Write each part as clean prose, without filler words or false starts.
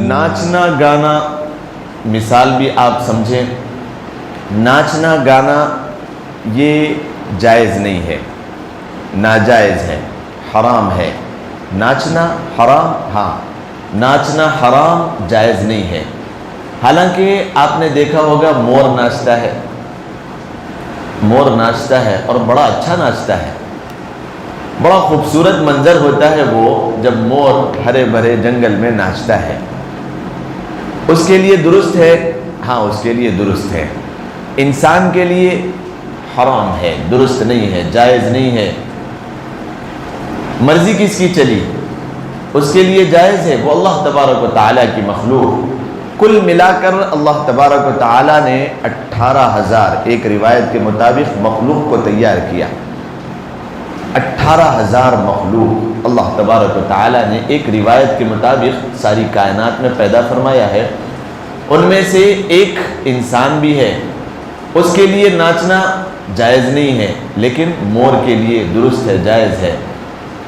ناچنا گانا مثال بھی آپ سمجھیں، ناچنا گانا یہ جائز نہیں ہے، ناجائز ہے، حرام ہے۔ ناچنا حرام، ہاں ناچنا حرام، جائز نہیں ہے۔ حالانکہ آپ نے دیکھا ہوگا مور ناچتا ہے، مور ناچتا ہے اور بڑا اچھا ناچتا ہے، بڑا خوبصورت منظر ہوتا ہے وہ جب مور ہرے بھرے جنگل میں ناچتا ہے۔ اس کے لیے درست ہے، ہاں اس کے لیے درست ہے۔ انسان کے لیے حرام ہے، درست نہیں ہے، جائز نہیں ہے۔ مرضی کس کی چلی اس کے لیے جائز ہے، وہ اللہ تبارک و تعالیٰ کی مخلوق۔ کل ملا کر اللہ تبارک و تعالیٰ نے 18,000 ایک روایت کے مطابق مخلوق کو تیار کیا۔ 18,000 مخلوق اللہ تبارک و تعالیٰ نے ایک روایت کے مطابق ساری کائنات میں پیدا فرمایا ہے۔ ان میں سے ایک انسان بھی ہے، اس کے لیے ناچنا جائز نہیں ہے، لیکن مور کے لیے درست ہے، جائز ہے۔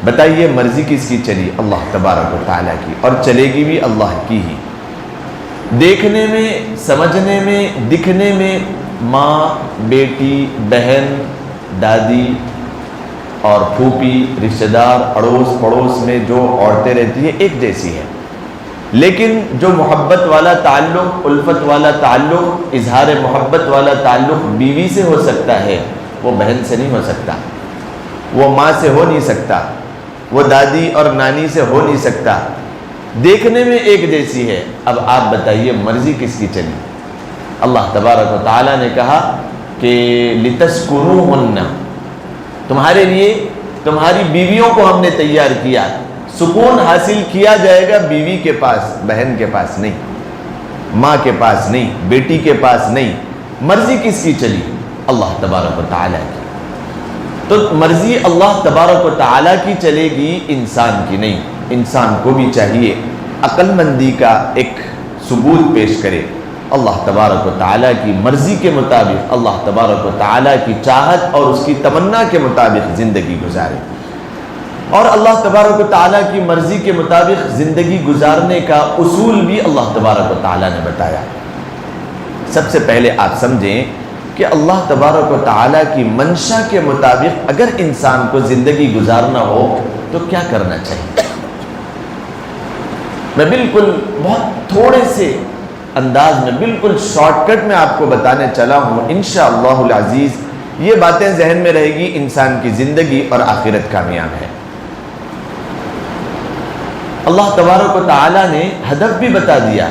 بتائیے مرضی کس کی چلی؟ اللہ تبارک و تعالیٰ کی، اور چلے گی بھی اللہ کی ہی۔ دیکھنے میں، سمجھنے میں، دکھنے میں ماں، بیٹی، بہن، دادی اور پھوپھی، رشتہ دار، اڑوس پڑوس میں جو عورتیں رہتی ہیں ایک جیسی ہے، لیکن جو محبت والا تعلق، الفت والا تعلق، اظہار محبت والا تعلق بیوی سے ہو سکتا ہے، وہ بہن سے نہیں ہو سکتا، وہ ماں سے ہو نہیں سکتا، وہ دادی اور نانی سے ہو نہیں سکتا۔ دیکھنے میں ایک جیسی ہے۔ اب آپ بتائیے مرضی کس کی چلی؟ اللہ تبارک و تعالیٰ نے کہا کہ لِتَسْكُنُوهُنَّ، تمہارے لیے تمہاری بیویوں کو ہم نے تیار کیا، سکون حاصل کیا جائے گا بیوی کے پاس، بہن کے پاس نہیں، ماں کے پاس نہیں، بیٹی کے پاس نہیں۔ مرضی کس کی چلی؟ اللہ تبارک و تعالیٰ کی۔ تو مرضی اللہ تبارک و تعالیٰ کی چلے گی، انسان کی نہیں۔ انسان کو بھی چاہیے عقل مندی کا ایک ثبوت پیش کرے، اللہ تبارک و تعالیٰ کی مرضی کے مطابق، اللہ تبارک و تعالیٰ کی چاہت اور اس کی تمنا کے مطابق زندگی گزارے۔ اور اللہ تبارک و تعالیٰ کی مرضی کے مطابق زندگی گزارنے کا اصول بھی اللہ تبارک و تعالیٰ نے بتایا۔ سب سے پہلے آپ سمجھیں کہ اللہ تبارک و تعالیٰ کی منشا کے مطابق اگر انسان کو زندگی گزارنا ہو تو کیا کرنا چاہیے۔ میں بالکل بہت تھوڑے سے انداز میں، بالکل شارٹ کٹ میں آپ کو بتانے چلا ہوں، انشاءاللہ العزیز یہ باتیں ذہن میں رہے گی، انسان کی زندگی اور آخرت کامیاب ہے۔ اللہ تبارک و تعالیٰ نے ہدف بھی بتا دیا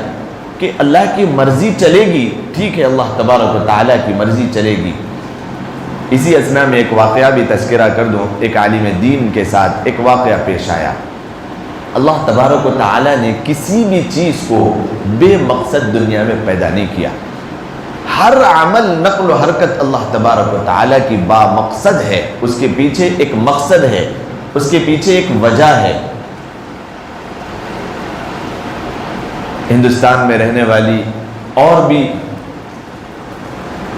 کہ اللہ کی مرضی چلے گی، ٹھیک ہے، اللہ تبارک و تعالیٰ کی مرضی چلے گی۔ اسی اثنا میں ایک واقعہ بھی تذکرہ کر دوں، ایک عالم دین کے ساتھ ایک واقعہ پیش آیا۔ اللہ تبارک و تعالیٰ نے کسی بھی چیز کو بے مقصد دنیا میں پیدا نہیں کیا۔ ہر عمل، نقل و حرکت اللہ تبارک و تعالیٰ کی با مقصد ہے، اس کے پیچھے ایک مقصد ہے، اس کے پیچھے ایک وجہ ہے۔ ہندوستان میں رہنے والی اور بھی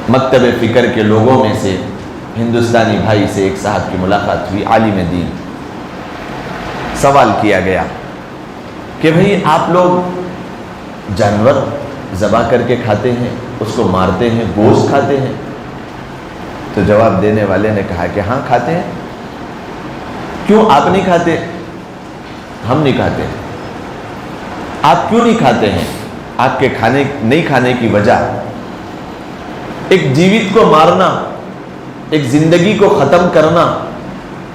مکتب فکر کے لوگوں میں سے ہندوستانی بھائی سے ایک صاحب کی ملاقات ہوئی، عالم دین۔ سوال کیا گیا کہ بھئی آپ لوگ جانور ذبح کر کے کھاتے ہیں، اس کو مارتے ہیں، گوشت کھاتے ہیں؟ تو جواب دینے والے نے کہا کہ ہاں کھاتے ہیں۔ کیوں آپ نہیں کھاتے؟ ہم نہیں کھاتے۔ آپ کیوں نہیں کھاتے ہیں؟ آپ کے نہیں کھانے کی وجہ، ایک جیوت کو مارنا، ایک زندگی کو ختم کرنا،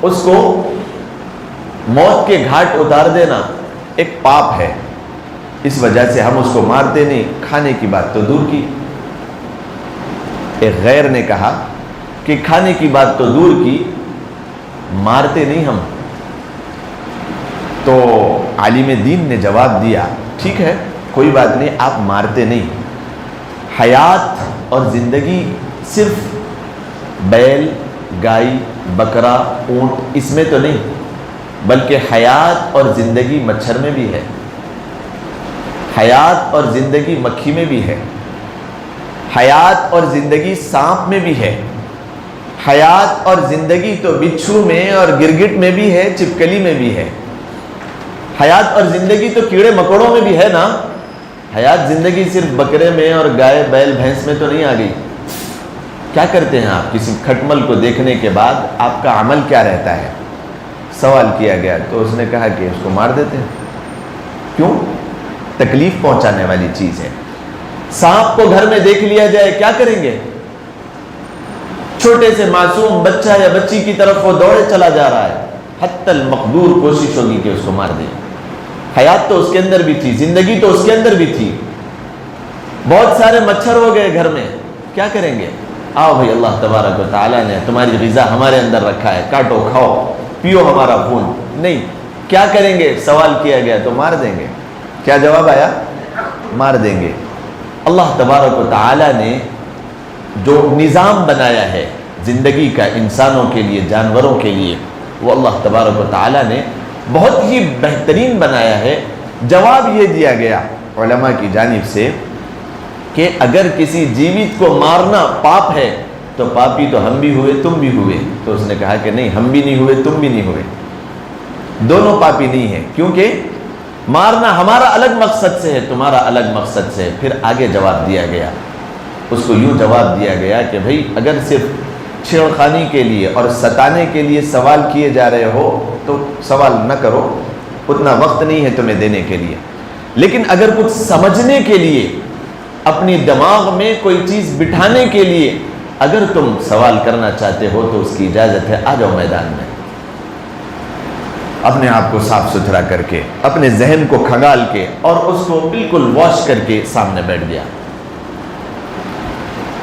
اس کو موت کے گھاٹ اتار دینا ایک پاپ ہے، اس وجہ سے ہم اس کو مارتے نہیں، کھانے کی بات تو دور کی۔ ایک غیر نے کہا کہ کھانے کی بات تو دور کی، مارتے نہیں ہم۔ تو عالم دین نے جواب دیا ٹھیک ہے کوئی بات نہیں، آپ مارتے نہیں، حیات اور زندگی صرف بیل، گائے، بکرا، اونٹ اس میں تو نہیں، بلکہ حیات اور زندگی مچھر میں بھی ہے، حیات اور زندگی مکھی میں بھی ہے، حیات اور زندگی سانپ میں بھی ہے، حیات اور زندگی تو بچھو میں اور گرگٹ میں بھی ہے، چپکلی میں بھی ہے۔ حیات اور زندگی تو کیڑے مکوڑوں میں بھی ہے نا۔ حیات زندگی صرف بکرے میں اور گائے بیل بھینس میں تو نہیں آ گئی۔ کیا کرتے ہیں آپ کسی کھٹمل کو دیکھنے کے بعد؟ آپ کا عمل کیا رہتا ہے؟ سوال کیا گیا تو اس نے کہا کہ اس کو مار دیتے ہیں۔ کیوں؟ تکلیف پہنچانے والی چیز ہے۔ سانپ کو گھر میں دیکھ لیا جائے کیا کریں گے؟ چھوٹے سے معصوم بچہ یا بچی کی طرف وہ دوڑے چلا جا رہا ہے، حتی المقدور کوشش ہوگی کہ اس کو مار دیں۔ حیات تو اس کے اندر بھی تھی، زندگی تو اس کے اندر بھی تھی۔ بہت سارے مچھر ہو گئے گھر میں، کیا کریں گے؟ آؤ بھائی، اللہ تبارک و تعالیٰ نے تمہاری غذا ہمارے اندر رکھا ہے، کاٹو کھاؤ پیو ہمارا خون۔ نہیں، کیا کریں گے؟ سوال کیا گیا تو مار دیں گے۔ کیا جواب آیا؟ مار دیں گے۔ اللہ تبارک و تعالیٰ نے جو نظام بنایا ہے زندگی کا انسانوں کے لیے، جانوروں کے لیے، وہ اللہ تبارک و تعالیٰ نے بہت ہی بہترین بنایا ہے۔ جواب یہ دیا گیا علماء کی جانب سے کہ اگر کسی جیوت کو مارنا پاپ ہے تو پاپی تو ہم بھی ہوئے، تم بھی ہوئے۔ تو اس نے کہا کہ نہیں، ہم بھی نہیں ہوئے، تم بھی نہیں ہوئے، دونوں پاپی نہیں ہیں، کیونکہ مارنا ہمارا الگ مقصد سے ہے، تمہارا الگ مقصد سے ہے۔ پھر آگے جواب دیا گیا، اس کو یوں جواب دیا گیا کہ بھائی اگر صرف چھیڑخانی کے لیے اور ستانے کے لیے سوال کیے جا رہے ہو تو سوال نہ کرو، اتنا وقت نہیں ہے تمہیں دینے کے لیے۔ لیکن اگر کچھ سمجھنے کے لیے، اپنی دماغ میں کوئی چیز بٹھانے کے لیے اگر تم سوال کرنا چاہتے ہو تو اس کی اجازت ہے، آ جاؤ میدان میں۔ اپنے آپ کو صاف ستھرا کر کے، اپنے ذہن کو کھنگال کے اور اس کو بالکل واش کر کے سامنے بیٹھ گیا۔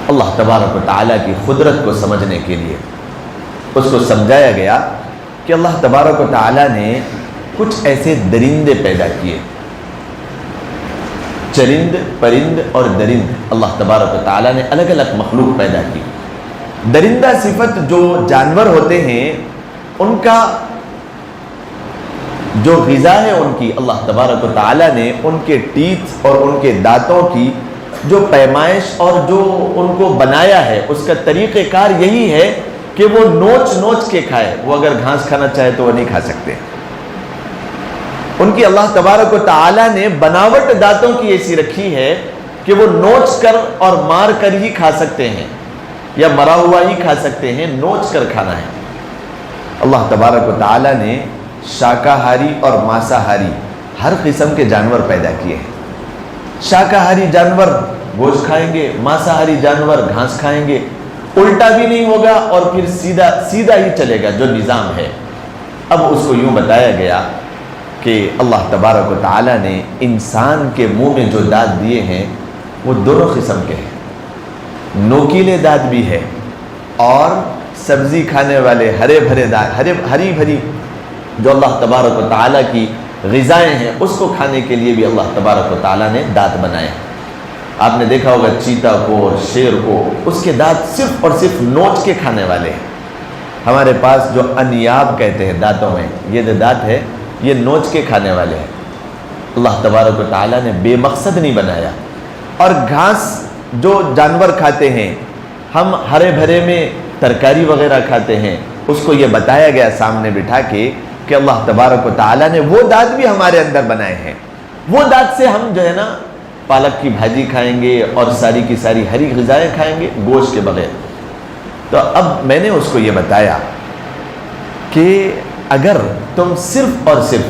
اللہ تبارک و تعالیٰ کی قدرت کو سمجھنے کے لیے اس کو سمجھایا گیا کہ اللہ تبارک و تعالیٰ نے کچھ ایسے درندے پیدا کیے، چرند، پرند اور درند، اللہ تبارک و تعالیٰ نے الگ الگ مخلوق پیدا کی۔ درندہ صفت جو جانور ہوتے ہیں ان کا جو غذا ہے ان کی، اللہ تبارک و تعالیٰ نے ان کے ٹیتھ اور ان کے دانتوں کی جو پیمائش اور جو ان کو بنایا ہے، اس کا طریقہ کار یہی ہے کہ وہ نوچ نوچ کے کھائے۔ وہ اگر گھاس کھانا چاہے تو وہ نہیں کھا سکتے۔ ان کی اللہ تبارک و تعالیٰ نے بناوٹ دانتوں کی ایسی رکھی ہے کہ وہ نوچ کر اور مار کر ہی کھا سکتے ہیں، یا مرا ہوا ہی کھا سکتے ہیں، نوچ کر کھانا ہے۔ اللہ تبارک و تعالیٰ نے شاکاہاری اور ماساہاری ہر قسم کے جانور پیدا کیے ہیں۔ شاکاہاری جانور گوشت کھائیں گے، ماساہاری جانور گھاس کھائیں گے، الٹا بھی نہیں ہوگا اور پھر سیدھا ہی چلے گا جو نظام ہے۔ اب اس کو یوں بتایا گیا کہ اللہ تبارک و تعالیٰ نے انسان کے منہ میں جو دانت دیے ہیں وہ دونوں قسم کے ہیں، نوکیلے دانت بھی ہے اور سبزی کھانے والے ہرے بھرے دانت، ہری بھری جو اللہ تبارک و تعالیٰ کی غذائیں ہیں اس کو کھانے کے لیے بھی اللہ تبارک و تعالیٰ نے دانت بنائے ہیں۔ آپ نے دیکھا ہوگا چیتا کو اور شیر کو، اس کے دانت صرف اور صرف نوچ کے کھانے والے ہیں۔ ہمارے پاس جو انیاب کہتے ہیں دانتوں میں، یہ جو دانت ہے یہ نوچ کے کھانے والے ہیں۔ اللہ تبارک و تعالیٰ نے بے مقصد نہیں بنایا۔ اور گھاس جو جانور کھاتے ہیں، ہم ہرے بھرے میں ترکاری وغیرہ کھاتے ہیں، اس کو یہ بتایا گیا سامنے بٹھا کے کہ اللہ تبارک و تعالیٰ نے وہ دانت بھی ہمارے اندر بنائے ہیں۔ وہ دانت سے ہم جو ہے نا پالک کی بھاجی کھائیں گے اور ساری کی ساری ہری غذائیں کھائیں گے گوشت کے بغیر۔ تو اب میں نے اس کو یہ بتایا کہ اگر تم صرف اور صرف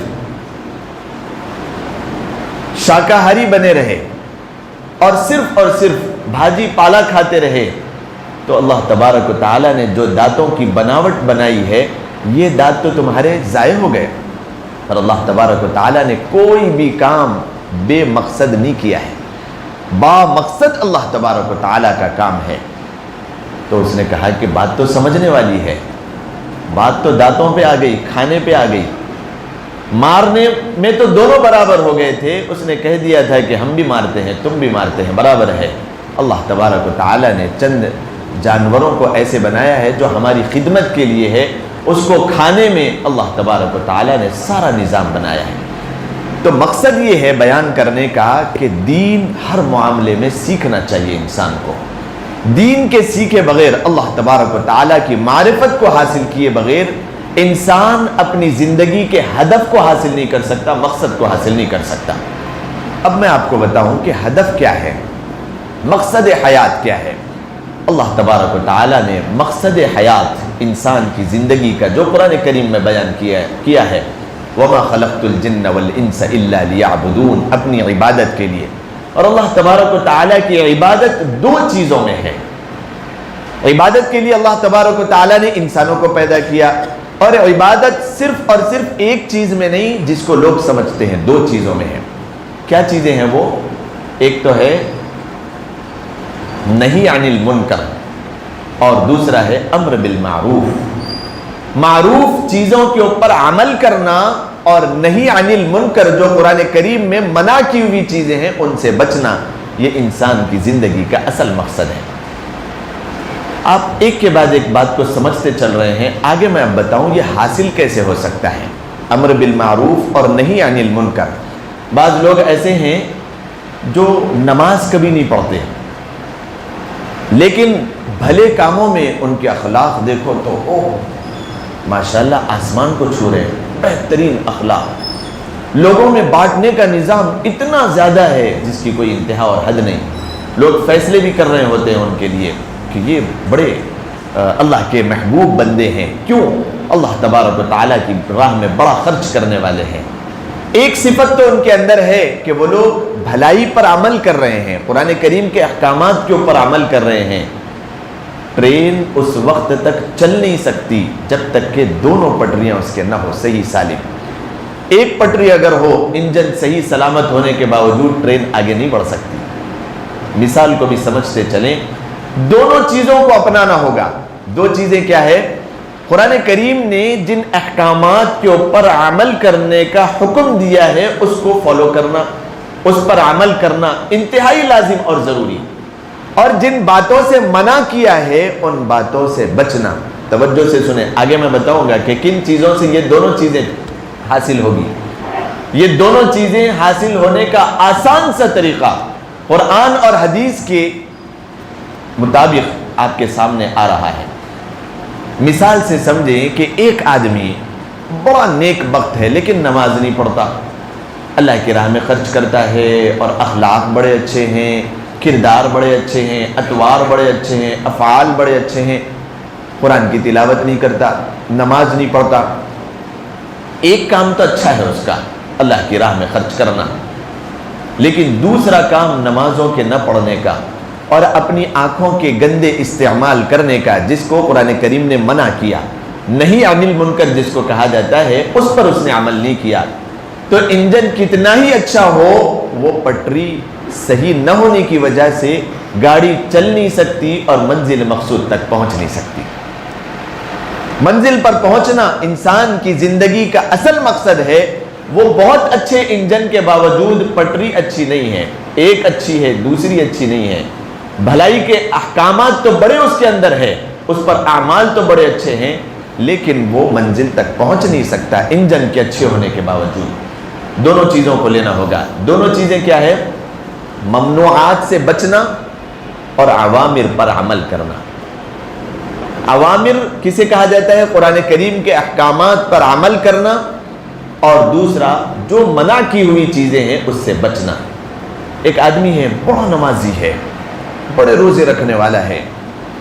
شاکاہاری بنے رہے اور صرف بھاجی پالا کھاتے رہے تو اللہ تبارک و تعالیٰ نے جو دانتوں کی بناوٹ بنائی ہے یہ دانت تو تمہارے ضائع ہو گئے۔ اور اللہ تبارک و تعالیٰ نے کوئی بھی کام بے مقصد نہیں کیا ہے، با مقصد اللہ تبارک و تعالیٰ کا کام ہے۔ تو اس نے کہا کہ بات تو سمجھنے والی ہے، بات تو دانتوں پہ آ گئی، کھانے پہ آ گئی، مارنے میں تو دونوں برابر ہو گئے تھے۔ اس نے کہہ دیا تھا کہ ہم بھی مارتے ہیں، تم بھی مارتے ہیں، برابر ہے۔ اللہ تبارک و تعالیٰ نے چند جانوروں کو ایسے بنایا ہے جو ہماری خدمت کے لیے ہے، اس کو کھانے میں اللہ تبارک و تعالیٰ نے سارا نظام بنایا ہے۔ تو مقصد یہ ہے بیان کرنے کا کہ دین ہر معاملے میں سیکھنا چاہیے انسان کو. دین کے سیکھے بغیر، اللہ تبارک و تعالیٰ کی معرفت کو حاصل کیے بغیر انسان اپنی زندگی کے ہدف کو حاصل نہیں کر سکتا، مقصد کو حاصل نہیں کر سکتا. اب میں آپ کو بتاؤں کہ ہدف کیا ہے، مقصد حیات کیا ہے. اللہ تبارک و تعالیٰ نے مقصد حیات انسان کی زندگی کا جو قرآن کریم میں بیان کیا ہے، وَمَا خَلَقْتُ الْجِنَّ وَالْإِنسَ إِلَّا لِيَعْبُدُونَ، اپنی عبادت کے لیے. اور اللہ تبارک و تعالیٰ کی عبادت دو چیزوں میں ہے. عبادت کے لیے اللہ تبارک و تعالیٰ نے انسانوں کو پیدا کیا، اور عبادت صرف اور صرف ایک چیز میں نہیں جس کو لوگ سمجھتے ہیں، دو چیزوں میں ہے. کیا چیزیں ہیں وہ؟ ایک تو ہے نہی عن المنکر، اور دوسرا ہے امر بالمعروف. معروف چیزوں کے اوپر عمل کرنا اور نہی عن المنکر جو قرآن کریم میں منع کی ہوئی چیزیں ہیں ان سے بچنا، یہ انسان کی زندگی کا اصل مقصد ہے. آپ ایک کے بعد ایک بات کو سمجھتے چل رہے ہیں. آگے میں اب بتاؤں یہ حاصل کیسے ہو سکتا ہے، امر بالمعروف اور نہی عن المنکر. بعض لوگ ایسے ہیں جو نماز کبھی نہیں پڑھتے، لیکن بھلے کاموں میں ان کے اخلاق دیکھو تو اوہ ماشاءاللہ آسمان کو چھو رہے ہیں، بہترین اخلاق. لوگوں میں بانٹنے کا نظام اتنا زیادہ ہے جس کی کوئی انتہا اور حد نہیں. لوگ فیصلے بھی کر رہے ہوتے ہیں ان کے لیے کہ یہ بڑے اللہ کے محبوب بندے ہیں. کیوں؟ اللہ تبارک و تعالیٰ کی راہ میں بڑا خرچ کرنے والے ہیں. ایک صفت تو ان کے اندر ہے کہ وہ لوگ بھلائی پر عمل کر رہے ہیں، قرآن کریم کے احکامات کے اوپر عمل کر رہے ہیں. ٹرین اس وقت تک چل نہیں سکتی جب تک کہ دونوں پٹریاں اس کے نہ ہو صحیح سالم. ایک پٹری اگر ہو، انجن صحیح سلامت ہونے کے باوجود ٹرین آگے نہیں بڑھ سکتی. مثال کو بھی سمجھتے چلیں، دونوں چیزوں کو اپنانا ہوگا. دو چیزیں کیا ہے؟ قرآن کریم نے جن احکامات کے اوپر عمل کرنے کا حکم دیا ہے اس کو فالو کرنا، اس پر عمل کرنا انتہائی لازم اور ضروری. اور جن باتوں سے منع کیا ہے ان باتوں سے بچنا. توجہ سے سنیں، آگے میں بتاؤں گا کہ کن چیزوں سے یہ دونوں چیزیں حاصل ہوگی. یہ دونوں چیزیں حاصل ہونے کا آسان سا طریقہ قرآن اور حدیث کے مطابق آپ کے سامنے آ رہا ہے. مثال سے سمجھیں کہ ایک آدمی بڑا نیک بخت ہے لیکن نماز نہیں پڑھتا، اللہ کی راہ میں خرچ کرتا ہے اور اخلاق بڑے اچھے ہیں، کردار بڑے اچھے ہیں، اطوار بڑے اچھے ہیں، افعال بڑے اچھے ہیں، قرآن کی تلاوت نہیں کرتا، نماز نہیں پڑھتا. ایک کام تو اچھا ہے اس کا، اللہ کی راہ میں خرچ کرنا، لیکن دوسرا کام نمازوں کے نہ پڑھنے کا اور اپنی آنکھوں کے گندے استعمال کرنے کا، جس کو قرآن کریم نے منع کیا. نہیں عن المنکر جس کو کہا جاتا ہے، اس پر اس نے عمل نہیں کیا. تو انجن کتنا ہی اچھا ہو، وہ پٹری صحیح نہ ہونے کی وجہ سے گاڑی چل نہیں سکتی اور منزل مقصود تک پہنچ نہیں سکتی. منزل پر پہنچنا انسان کی زندگی کا اصل مقصد ہے. وہ بہت اچھے انجن کے باوجود پٹری اچھی نہیں ہے، ایک اچھی ہے دوسری اچھی نہیں ہے. بھلائی کے احکامات تو بڑے اس کے اندر ہے، اس پر اعمال تو بڑے اچھے ہیں، لیکن وہ منزل تک پہنچ نہیں سکتا انجن کے اچھے ہونے کے باوجود. دونوں چیزوں کو لینا ہوگا. دونوں چیزیں کیا ہے؟ ممنوعات سے بچنا اور عوامر پر عمل کرنا. عوامر کسے کہا جاتا ہے؟ قرآن کریم کے احکامات پر عمل کرنا، اور دوسرا جو منع کی ہوئی چیزیں ہیں اس سے بچنا. ایک آدمی ہے، بڑا نمازی ہے، بڑے روزے رکھنے والا ہے،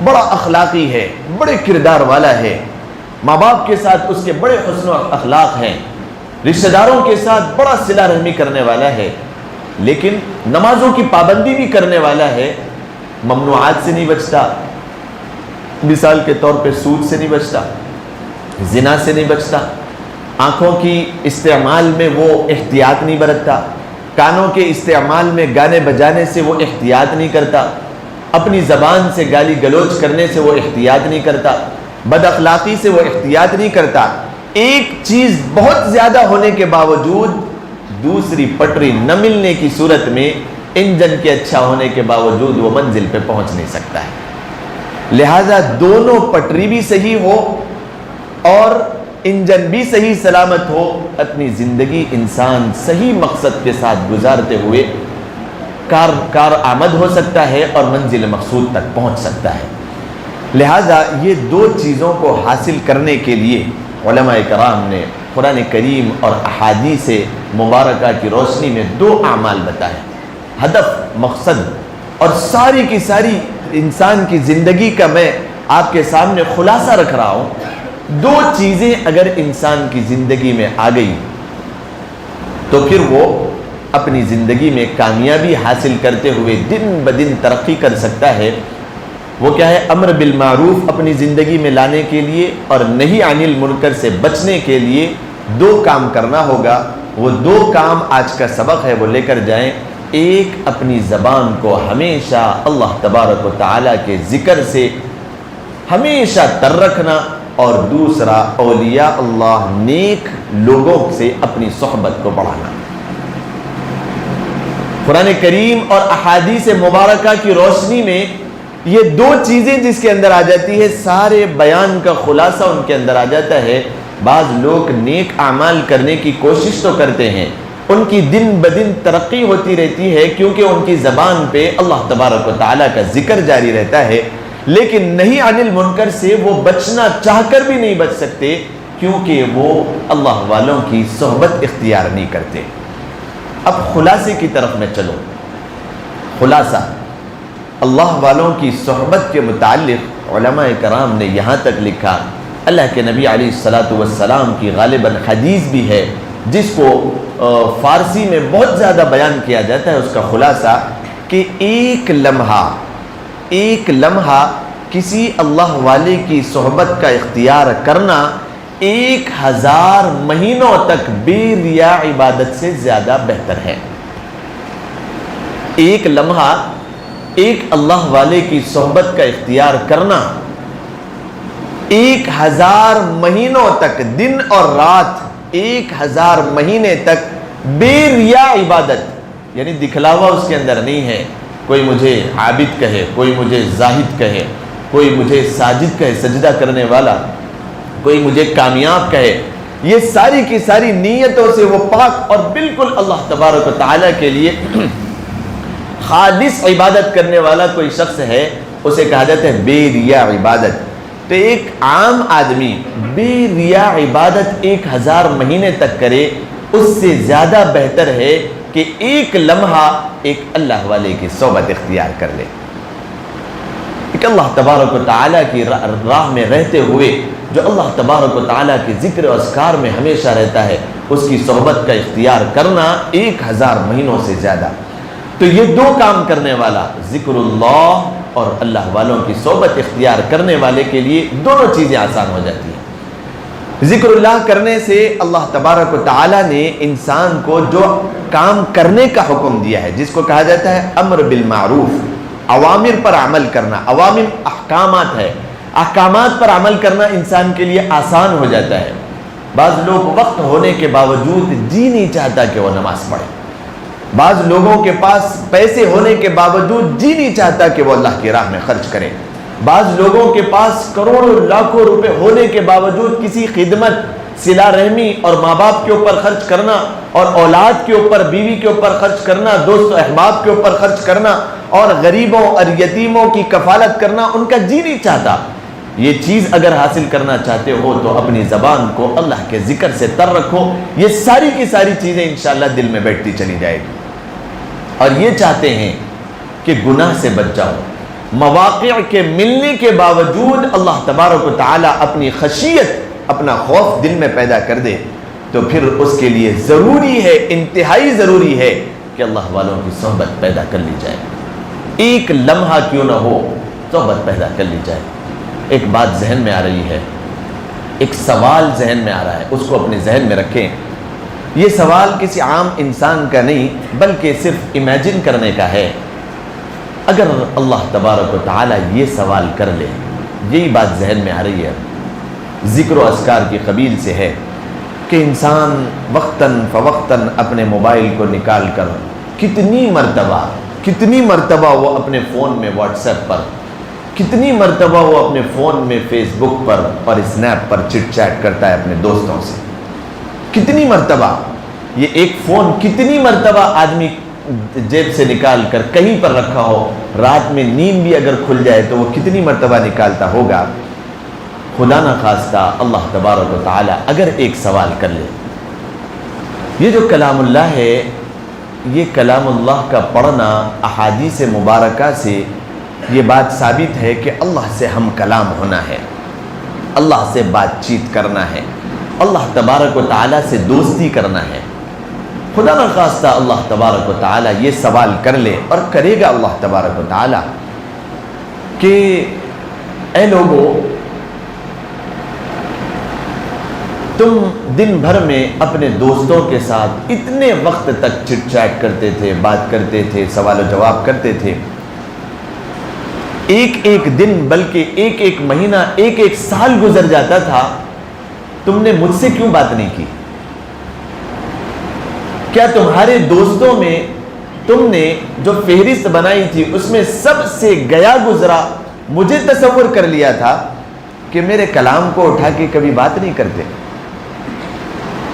بڑا اخلاقی ہے، بڑے کردار والا ہے، ماں باپ کے ساتھ اس کے بڑے حسن و اخلاق ہیں، رشتہ داروں کے ساتھ بڑا صلہ رحمی کرنے والا ہے، لیکن نمازوں کی پابندی بھی کرنے والا ہے، ممنوعات سے نہیں بچتا. مثال کے طور پہ سود سے نہیں بچتا، زنا سے نہیں بچتا، آنکھوں کی استعمال میں وہ احتیاط نہیں برتتا، کانوں کے استعمال میں گانے بجانے سے وہ احتیاط نہیں کرتا، اپنی زبان سے گالی گلوچ کرنے سے وہ احتیاط نہیں کرتا، بد اخلاقی سے وہ احتیاط نہیں کرتا. ایک چیز بہت زیادہ ہونے کے باوجود دوسری پٹری نہ ملنے کی صورت میں انجن کے اچھا ہونے کے باوجود وہ منزل پہ پہنچ نہیں سکتا ہے. لہذا دونوں پٹری بھی صحیح ہو اور انجن بھی صحیح سلامت ہو، اپنی زندگی انسان صحیح مقصد کے ساتھ گزارتے ہوئے کار آمد ہو سکتا ہے اور منزل مقصود تک پہنچ سکتا ہے۔ لہذا یہ دو چیزوں کو حاصل کرنے کے لیے علماء کرام نے قرآن کریم اور احادیث مبارکہ کی روشنی میں دو اعمال بتائے، ہدف، مقصد، اور ساری کی ساری انسان کی زندگی کا میں آپ کے سامنے خلاصہ رکھ رہا ہوں۔ دو چیزیں اگر انسان کی زندگی میں آ گئی تو پھر وہ اپنی زندگی میں کامیابی حاصل کرتے ہوئے دن بدن ترقی کر سکتا ہے۔ وہ کیا ہے؟ امر بالمعروف اپنی زندگی میں لانے کے لیے اور نہی عن المنکر سے بچنے کے لیے دو کام کرنا ہوگا۔ وہ دو کام آج کا سبق ہے، وہ لے کر جائیں۔ ایک، اپنی زبان کو ہمیشہ اللہ تبارک و تعالیٰ کے ذکر سے ہمیشہ تر رکھنا، اور دوسرا، اولیاء اللہ نیک لوگوں سے اپنی صحبت کو بڑھانا۔ قرآن کریم اور احادیث مبارکہ کی روشنی میں یہ دو چیزیں جس کے اندر آ جاتی ہے، سارے بیان کا خلاصہ ان کے اندر آ جاتا ہے۔ بعض لوگ نیک اعمال کرنے کی کوشش تو کرتے ہیں، ان کی دن بدن ترقی ہوتی رہتی ہے کیونکہ ان کی زبان پہ اللہ تبارک و تعالیٰ کا ذکر جاری رہتا ہے، لیکن نہی عن المنکر سے وہ بچنا چاہ کر بھی نہیں بچ سکتے کیونکہ وہ اللہ والوں کی صحبت اختیار نہیں کرتے۔ اب خلاصے کی طرف میں چلو۔ خلاصہ اللہ والوں کی صحبت کے متعلق علماء کرام نے یہاں تک لکھا، اللہ کے نبی علیہ الصلاۃ والسلام کی غالباً حدیث بھی ہے جس کو فارسی میں بہت زیادہ بیان کیا جاتا ہے، اس کا خلاصہ کہ ایک لمحہ کسی اللہ والے کی صحبت کا اختیار کرنا 1000 مہینوں تک بے ریا عبادت سے زیادہ بہتر ہے۔ ایک لمحہ ایک اللہ والے کی صحبت کا اختیار کرنا 1000 مہینوں تک، دن اور رات 1000 مہینے تک بے ریا عبادت، یعنی دکھلاوا اس کے اندر نہیں ہے۔ کوئی مجھے عابد کہے، کوئی مجھے زاہد کہے، کوئی مجھے ساجد کہے، سجدہ کرنے والا، کوئی مجھے کامیاب کہے، یہ ساری کی ساری نیتوں سے وہ پاک اور بالکل اللہ تبارک و تعالیٰ کے لیے خالص عبادت کرنے والا کوئی شخص ہے، اسے کہا جاتا ہے بے ریا عبادت۔ تو ایک عام آدمی بے ریا عبادت 1000 مہینے تک کرے، اس سے زیادہ بہتر ہے کہ ایک لمحہ ایک اللہ والے کی صحبت اختیار کر لے، ایک اللہ تبارک و تعالیٰ کی راہ میں رہتے ہوئے جو اللہ تبارک و تعالیٰ کے ذکر و اذکار میں ہمیشہ رہتا ہے، اس کی صحبت کا اختیار کرنا 1000 مہینوں سے زیادہ۔ تو یہ دو کام کرنے والا، ذکر اللہ اور اللہ والوں کی صحبت اختیار کرنے والے کے لیے دونوں چیزیں آسان ہو جاتی ہیں۔ ذکر اللہ کرنے سے اللہ تبارک و تعالیٰ نے انسان کو جو کام کرنے کا حکم دیا ہے، جس کو کہا جاتا ہے امر بالمعروف، اوامر پر عمل کرنا، اوامر احکامات ہے، احکامات پر عمل کرنا انسان کے لیے آسان ہو جاتا ہے۔ بعض لوگ وقت ہونے کے باوجود جی نہیں چاہتا کہ وہ نماز پڑھے، بعض لوگوں کے پاس پیسے ہونے کے باوجود جی نہیں چاہتا کہ وہ اللہ کی راہ میں خرچ کرے، بعض لوگوں کے پاس کروڑوں لاکھوں روپے ہونے کے باوجود کسی خدمت، صلہ رحمی اور ماں باپ کے اوپر خرچ کرنا، اور اولاد کے اوپر، بیوی کے اوپر خرچ کرنا، دوست و احباب کے اوپر خرچ کرنا، اور غریبوں اور یتیموں کی کفالت کرنا، ان کا جی نہیں چاہتا۔ یہ چیز اگر حاصل کرنا چاہتے ہو تو اپنی زبان کو اللہ کے ذکر سے تر رکھو، یہ ساری کی ساری چیزیں انشاءاللہ دل میں بیٹھتی چلی جائے گی۔ اور یہ چاہتے ہیں کہ گناہ سے بچ جاؤ، مواقع کے ملنے کے باوجود اللہ تبارک و تعالیٰ اپنی خشیت، اپنا خوف دل میں پیدا کر دے، تو پھر اس کے لیے ضروری ہے، انتہائی ضروری ہے کہ اللہ والوں کی صحبت پیدا کر لی جائے۔ ایک لمحہ کیوں نہ ہو صحبت پیدا کر لی جائے۔ ایک بات ذہن میں آ رہی ہے، ایک سوال ذہن میں آ رہا ہے، اس کو اپنے ذہن میں رکھیں۔ یہ سوال کسی عام انسان کا نہیں بلکہ صرف امیجن کرنے کا ہے۔ اگر اللہ تبارک و تعالیٰ یہ سوال کر لے، یہی بات ذہن میں آ رہی ہے، ذکر و اذکار کی قبیل سے ہے کہ انسان وقتاً فوقتاً اپنے موبائل کو نکال کر کتنی مرتبہ وہ اپنے فون میں واٹس ایپ پر، کتنی مرتبہ وہ اپنے فون میں فیس بک پر اور اسنیپ پر چٹ چیٹ کرتا ہے اپنے دوستوں سے، کتنی مرتبہ یہ ایک فون کتنی مرتبہ آدمی جیب سے نکال کر کہیں پر رکھا ہو، رات میں نیند بھی اگر کھل جائے تو وہ کتنی مرتبہ نکالتا ہوگا۔ خدا نہ خواستہ اللہ تبارک و تعالی اگر ایک سوال کر لے، یہ جو کلام اللہ ہے، یہ کلام اللہ کا پڑھنا احادیث مبارکہ سے یہ بات ثابت ہے کہ اللہ سے ہم کلام ہونا ہے، اللہ سے بات چیت کرنا ہے، اللہ تبارک و تعالیٰ سے دوستی کرنا ہے۔ خدا نہ خواستہ اللہ تبارک و تعالیٰ یہ سوال کر لے، اور کرے گا اللہ تبارک و تعالیٰ کہ اے لوگو، تم دن بھر میں اپنے دوستوں کے ساتھ اتنے وقت تک چٹ چیٹ کرتے تھے، بات کرتے تھے، سوال و جواب کرتے تھے، ایک ایک دن بلکہ ایک ایک مہینہ، ایک ایک سال گزر جاتا تھا، تم نے مجھ سے کیوں بات نہیں کی؟ کیا تمہارے دوستوں میں تم نے جو فہرست بنائی تھی اس میں سب سے گیا گزرا مجھے تصور کر لیا تھا کہ میرے کلام کو اٹھا کے کبھی بات نہیں کرتے،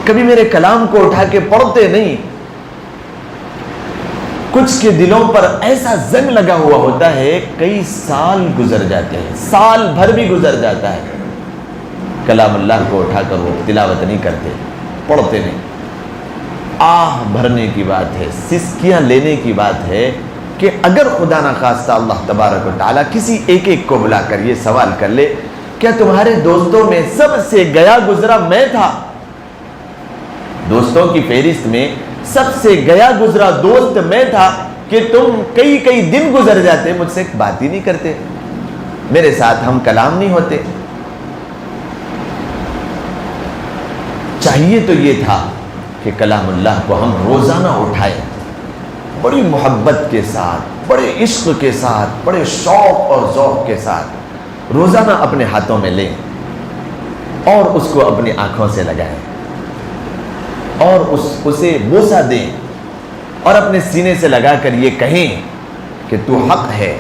کبھی میرے کلام کو اٹھا کے پڑھتے نہیں؟ کچھ کے دلوں پر ایسا زنگ لگا ہوا ہوتا ہے، کئی سال گزر جاتے ہیں، سال بھر بھی گزر جاتا ہے، کلام اللہ کو اٹھا کر وہ تلاوت نہیں کرتے، پڑھتے نہیں۔ آہ بھرنے کی بات ہے، سسکیاں لینے کی بات ہے کہ اگر خدا نہ خواستہ اللہ تبارک و تعالیٰ کسی ایک ایک کو بلا کر یہ سوال کر لے، کیا تمہارے دوستوں میں سب سے گیا گزرا میں تھا؟ دوستوں کی فہرست میں سب سے گیا گزرا دوست میں تھا کہ تم کئی کئی دن گزر جاتے، مجھ سے بات ہی نہیں کرتے، میرے ساتھ ہم کلام نہیں ہوتے۔ چاہیے تو یہ تھا کہ کلام اللہ کو ہم روزانہ اٹھائیں، بڑی محبت کے ساتھ، بڑے عشق کے ساتھ، بڑے شوق اور ذوق کے ساتھ روزانہ اپنے ہاتھوں میں لیں اور اس کو اپنی آنکھوں سے لگائیں اور اسے بوسہ دیں اور اپنے سینے سے لگا کر یہ کہیں کہ تو حق ہے،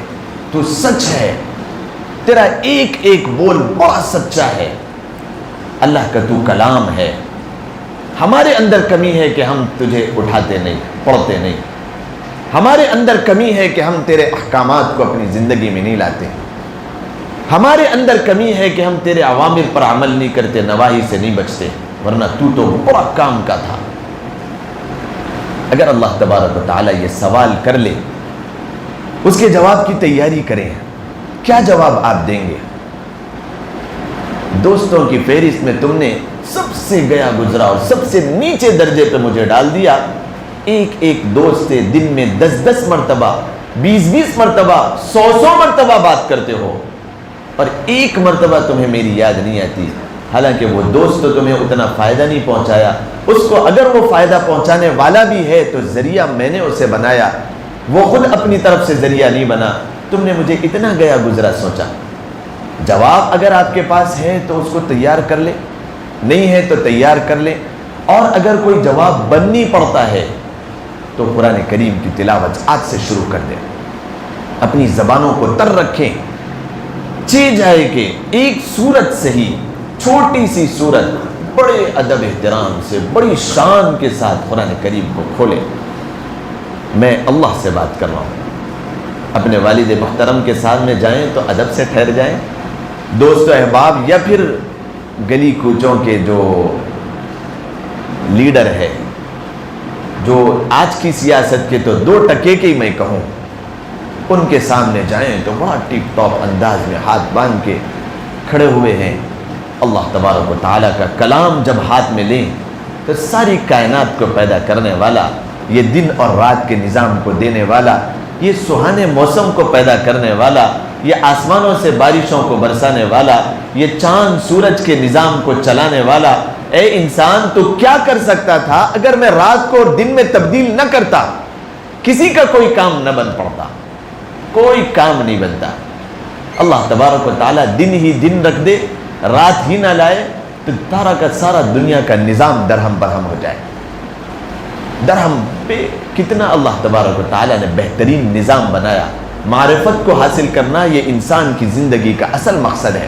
تو سچ ہے، تیرا ایک ایک بول بڑا سچا ہے، اللہ کا تو کلام ہے۔ ہمارے اندر کمی ہے کہ ہم تجھے اٹھاتے نہیں، پڑھتے نہیں، ہمارے اندر کمی ہے کہ ہم تیرے احکامات کو اپنی زندگی میں نہیں لاتے، ہمارے اندر کمی ہے کہ ہم تیرے اوامر پر عمل نہیں کرتے، نواہی سے نہیں بچتے، ورنہ تو بڑا کام کا تھا۔ اگر اللہ تبارک و تعالیٰ یہ سوال کر لے، اس کے جواب کی تیاری کریں، کیا جواب آپ دیں گے؟ دوستوں کی فہرست میں تم نے سب سے گیا گزرا اور سب سے نیچے درجے پہ مجھے ڈال دیا، ایک ایک دوست سے دن میں 10 مرتبہ، 20 مرتبہ، 100 مرتبہ بات کرتے ہو، اور ایک مرتبہ تمہیں میری یاد نہیں آتی، حالانکہ وہ دوست تو تمہیں اتنا فائدہ نہیں پہنچایا، اس کو اگر وہ فائدہ پہنچانے والا بھی ہے تو ذریعہ میں نے اسے بنایا، وہ خود اپنی طرف سے ذریعہ نہیں بنا، تم نے مجھے اتنا گیا گزرا سوچا۔ جواب اگر آپ کے پاس ہے تو اس کو تیار کر لیں، نہیں ہے تو تیار کر لیں، اور اگر کوئی جواب بننی پڑتا ہے تو قرآن کریم کی تلاوت آج سے شروع کر دیں، اپنی زبانوں کو تر رکھیں، چہ جائے کہ ایک سورت سے ہی، چھوٹی سی سورت، بڑے ادب احترام سے، بڑی شان کے ساتھ قرآن کریم کو کھولیں۔ میں اللہ سے بات کر رہا ہوں، اپنے والد محترم کے سامنے جائیں تو ادب سے ٹھہر جائیں، دوست و احباب یا پھر گلی کوچوں کے جو لیڈر ہے، جو آج کی سیاست کے تو 2 ٹکے کے ہی میں کہوں، ان کے سامنے جائیں تو بڑا ٹپ ٹاپ انداز میں ہاتھ باندھ کے کھڑے ہوئے ہیں، اللہ تبارک و تعالیٰ کا کلام جب ہاتھ میں لیں تو ساری کائنات کو پیدا کرنے والا، یہ دن اور رات کے نظام کو دینے والا، یہ سہانے موسم کو پیدا کرنے والا، یہ آسمانوں سے بارشوں کو برسانے والا، یہ چاند سورج کے نظام کو چلانے والا، اے انسان تو کیا کر سکتا تھا اگر میں رات کو دن میں تبدیل نہ کرتا؟ کسی کا کوئی کام نہ بن پڑتا، کوئی کام نہیں بنتا۔ اللہ تبارک و تعالیٰ دن ہی دن رکھ دے، رات ہی نہ لائے تو سارا کا سارا دنیا کا نظام درہم برہم ہو جائے۔ درہم پہ کتنا اللہ تبارک و تعالیٰ نے بہترین نظام بنایا، معرفت کو حاصل کرنا یہ انسان کی زندگی کا اصل مقصد ہے۔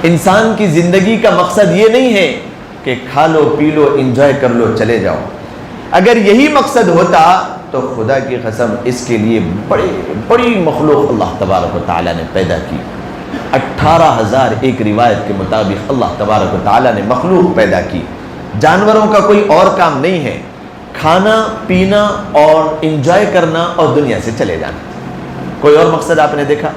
انسان کی زندگی کا مقصد یہ نہیں ہے کہ کھا لو پی لو انجوائے کر لو چلے جاؤ۔ اگر یہی مقصد ہوتا تو خدا کی قسم اس کے لیے بڑی مخلوق اللہ تبارک و تعالیٰ نے پیدا کی۔ 18,000 ایک روایت کے مطابق اللہ تبارک و تعالیٰ نے مخلوق پیدا کی۔ جانوروں کا کوئی اور کام نہیں ہے، کھانا پینا اور انجوائے کرنا اور دنیا سے چلے جانا۔ کوئی اور مقصد آپ نے دیکھا؟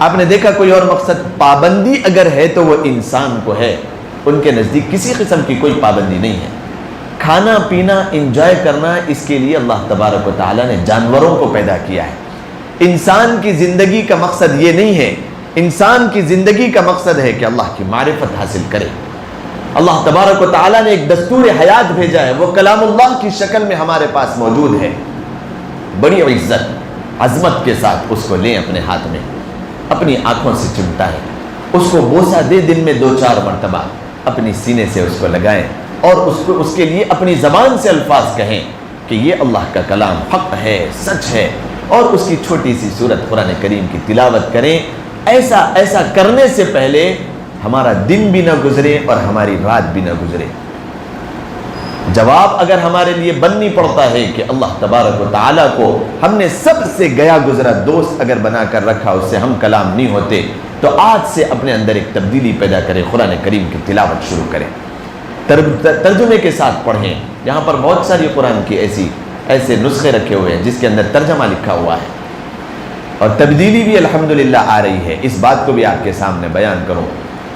آپ نے دیکھا کوئی اور مقصد؟ پابندی اگر ہے تو وہ انسان کو ہے، ان کے نزدیک کسی قسم کی کوئی پابندی نہیں ہے۔ کھانا پینا انجوائے کرنا اس کے لیے اللہ تبارک و تعالیٰ نے جانوروں کو پیدا کیا ہے۔ انسان کی زندگی کا مقصد یہ نہیں ہے، انسان کی زندگی کا مقصد ہے کہ اللہ کی معرفت حاصل کرے۔ اللہ تبارک و تعالیٰ نے ایک دستور حیات بھیجا ہے، وہ کلام اللہ کی شکل میں ہمارے پاس موجود ہے۔ بڑی عزت عظمت کے ساتھ اس کو لیں اپنے ہاتھ میں، اپنی آنکھوں سے چمٹائیں، اس کو بوسہ دے، دن میں 2-4 مرتبہ اپنی سینے سے اس کو لگائیں اور اس کے لیے اپنی زبان سے الفاظ کہیں کہ یہ اللہ کا کلام حق ہے، سچ ہے، اور اس کی چھوٹی سی سورت قرآن کریم کی تلاوت کریں۔ ایسا کرنے سے پہلے ہمارا دن بھی نہ گزرے اور ہماری رات بھی نہ گزرے۔ جواب اگر ہمارے لیے بننی پڑتا ہے کہ اللہ تبارک و تعالیٰ کو ہم نے سب سے گیا گزرا دوست اگر بنا کر رکھا، اس سے ہم کلام نہیں ہوتے، تو آج سے اپنے اندر ایک تبدیلی پیدا کریں، قرآن کریم کی تلاوت شروع کریں، ترجمے کے ساتھ پڑھیں۔ یہاں پر بہت ساری قرآن کی ایسے نسخے رکھے ہوئے ہیں جس کے اندر ترجمہ لکھا ہوا ہے، اور تبدیلی بھی الحمدللہ آ رہی ہے۔ اس بات کو بھی آپ کے سامنے بیان کروں،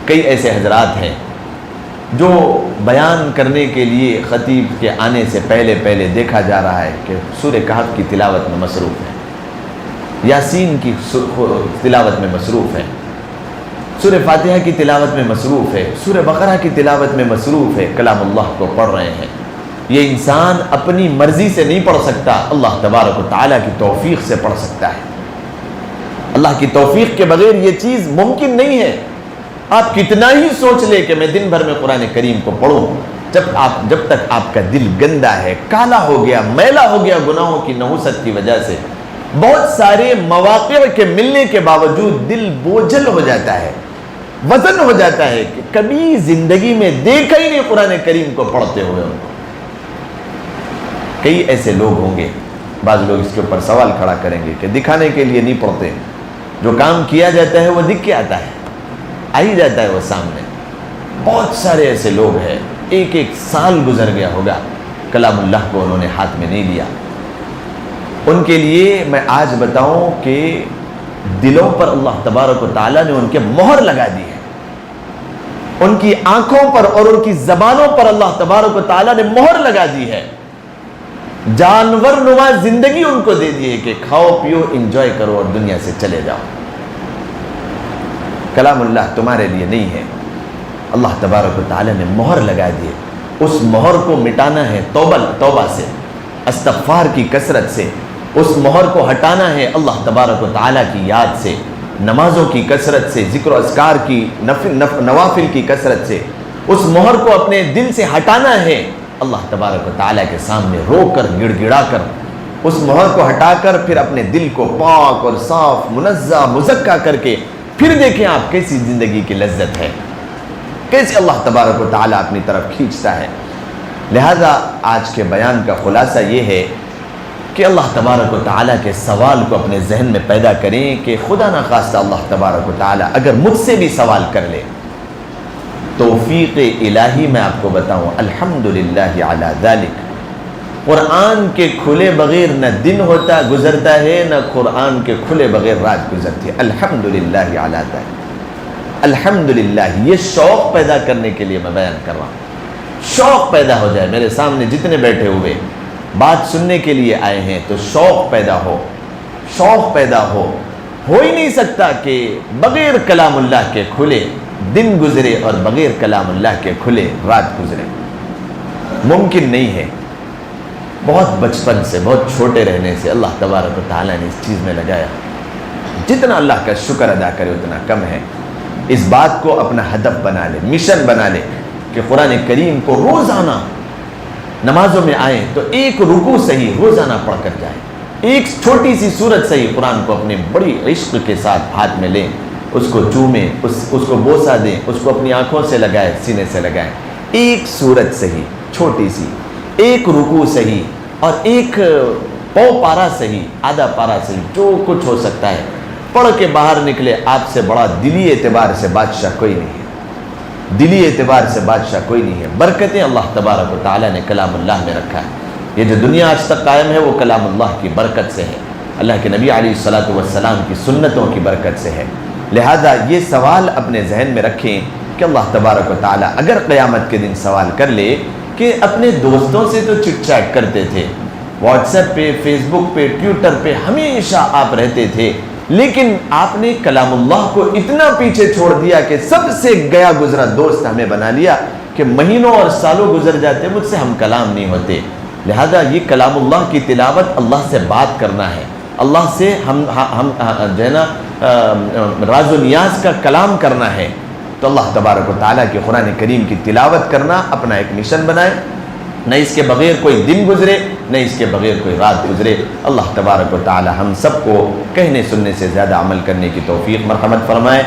کئی ایسے حضرات ہیں جو بیان کرنے کے لیے خطیب کے آنے سے پہلے دیکھا جا رہا ہے کہ سورہ کہف کی تلاوت میں مصروف ہے، یاسین کی تلاوت میں مصروف ہے، سورہ فاتحہ کی تلاوت میں مصروف ہے، سورہ بقرہ کی تلاوت میں مصروف ہے، کلام اللہ کو پڑھ رہے ہیں۔ یہ انسان اپنی مرضی سے نہیں پڑھ سکتا، اللہ تبارک و تعالیٰ کی توفیق سے پڑھ سکتا ہے۔ اللہ کی توفیق کے بغیر یہ چیز ممکن نہیں ہے۔ آپ کتنا ہی سوچ لے کہ میں دن بھر میں قرآن کریم کو پڑھوں، جب تک آپ کا دل گندا ہے، کالا ہو گیا، میلا ہو گیا گناہوں کی نحوست کی وجہ سے، بہت سارے مواقع کے ملنے کے باوجود دل بوجھل ہو جاتا ہے، وزن ہو جاتا ہے کہ کبھی زندگی میں دیکھا ہی نہیں قرآن کریم کو پڑھتے ہوئے ان کو۔ کئی ایسے لوگ ہوں گے، بعض لوگ اس کے اوپر سوال کھڑا کریں گے کہ دکھانے کے لیے نہیں پڑھتے، جو کام کیا جاتا ہے وہ دکھ کے آتا ہے، آ ہی جاتا ہے وہ سامنے۔ بہت سارے ایسے لوگ ہیں، ایک سال گزر گیا ہوگا کلام اللہ کو انہوں نے ہاتھ میں نہیں لیا۔ ان کے لیے میں آج بتاؤں کہ دلوں پر اللہ تبارک و تعالیٰ نے ان کے مہر لگا دی ہے، ان کی آنکھوں پر اور ان کی زبانوں پر اللہ تبارک و تعالیٰ نے مہر لگا دی ہے، جانور نما زندگی ان کو دے دی ہے کہ کھاؤ پیو انجوائے کرو اور دنیا سے چلے جاؤ۔ کلام اللہ تمہارے لیے نہیں ہے، اللہ تبارک و تعالیٰ نے مہر لگا دی ہے۔ اس مہر کو مٹانا ہے توبہ سے، استغفار کی کثرت سے، اس مہر کو ہٹانا ہے اللہ تبارک و تعالیٰ کی یاد سے، نمازوں کی کثرت سے، ذکر و اذکار کی نوافل کی کثرت سے، اس مہر کو اپنے دل سے ہٹانا ہے، اللہ تبارک و تعالیٰ کے سامنے رو کر گڑ گڑا کر اس مہر کو ہٹا کر پھر اپنے دل کو پاک اور صاف منزہ مزکہ کر کے پھر دیکھیں آپ کیسی زندگی کی لذت ہے، کیسے اللہ تبارک و تعالیٰ اپنی طرف کھینچتا ہے۔ لہذا آج کے بیان کا خلاصہ یہ ہے کہ اللہ تبارک و تعالیٰ کے سوال کو اپنے ذہن میں پیدا کریں کہ خدا نخواستہ اللہ تبارک و تعالیٰ اگر مجھ سے بھی سوال کر لے، توفیق الہی میں آپ کو بتاؤں الحمدللہ علی ذالک، قرآن کے کھلے بغیر نہ دن گزرتا ہے، نہ قرآن کے کھلے بغیر رات گزرتی ہے، الحمدللہ علی ذالک، الحمدللہ۔ یہ شوق پیدا کرنے کے لیے میں بیان کر رہا ہوں، شوق پیدا ہو جائے۔ میرے سامنے جتنے بیٹھے ہوئے بات سننے کے لیے آئے ہیں تو شوق پیدا ہو، شوق پیدا ہو ہی نہیں سکتا کہ بغیر کلام اللہ کے کھلے دن گزرے اور بغیر کلام اللہ کے کھلے رات گزرے، ممکن نہیں ہے۔ بہت بچپن سے، بہت چھوٹے رہنے سے اللہ تبارک و تعالیٰ نے اس چیز میں لگایا، جتنا اللہ کا شکر ادا کرے اتنا کم ہے۔ اس بات کو اپنا ہدف بنا لے، مشن بنا لے کہ قرآن کریم کو روزانہ نمازوں میں آئیں تو ایک رکوع صحیح روزانہ پڑھ کر جائیں، ایک چھوٹی سی سورت صحیح قرآن کو اپنے بڑی عشق کے ساتھ ہاتھ میں لیں، اس کو چومیں، اس کو بوسہ دیں، اس کو اپنی آنکھوں سے لگائیں، سینے سے لگائیں، ایک سورت صحیح چھوٹی سی، ایک رکوع صحیح اور ایک پاؤ پارا صحیح، آدھا پارا صحیح، جو کچھ ہو سکتا ہے پڑھ کے باہر نکلے، آپ سے بڑا دلی اعتبار سے بادشاہ کوئی نہیں ہے، دلی اعتبار سے بادشاہ کوئی نہیں ہے۔ برکتیں اللہ تبارک و تعالیٰ نے کلام اللہ میں رکھا ہے، یہ جو دنیا آج تک قائم ہے وہ کلام اللہ کی برکت سے ہے، اللہ کے نبی علیہ الصلاۃ والسلام کی سنتوں کی برکت سے ہے۔ لہذا یہ سوال اپنے ذہن میں رکھیں کہ اللہ تبارک و تعالیٰ اگر قیامت کے دن سوال کر لے کہ اپنے دوستوں سے تو چٹ چیٹ کرتے تھے، واٹس ایپ پہ، فیس بک پہ، ٹویٹر پہ ہمیشہ آپ رہتے تھے، لیکن آپ نے کلام اللہ کو اتنا پیچھے چھوڑ دیا کہ سب سے گیا گزرا دوست ہمیں بنا لیا کہ مہینوں اور سالوں گزر جاتے، مجھ سے ہم کلام نہیں ہوتے۔ لہذا یہ کلام اللہ کی تلاوت، اللہ سے بات کرنا ہے، اللہ سے ہم جو ہے نا راز و نیاز کا کلام کرنا ہے، تو اللہ تبارک و تعالیٰ کے قرآن کریم کی تلاوت کرنا اپنا ایک مشن بنائے، نہ اس کے بغیر کوئی دن گزرے، نہ اس کے بغیر کوئی رات گزرے۔ اللہ تبارک و تعالیٰ ہم سب کو کہنے سننے سے زیادہ عمل کرنے کی توفیق مرحمت فرمائے۔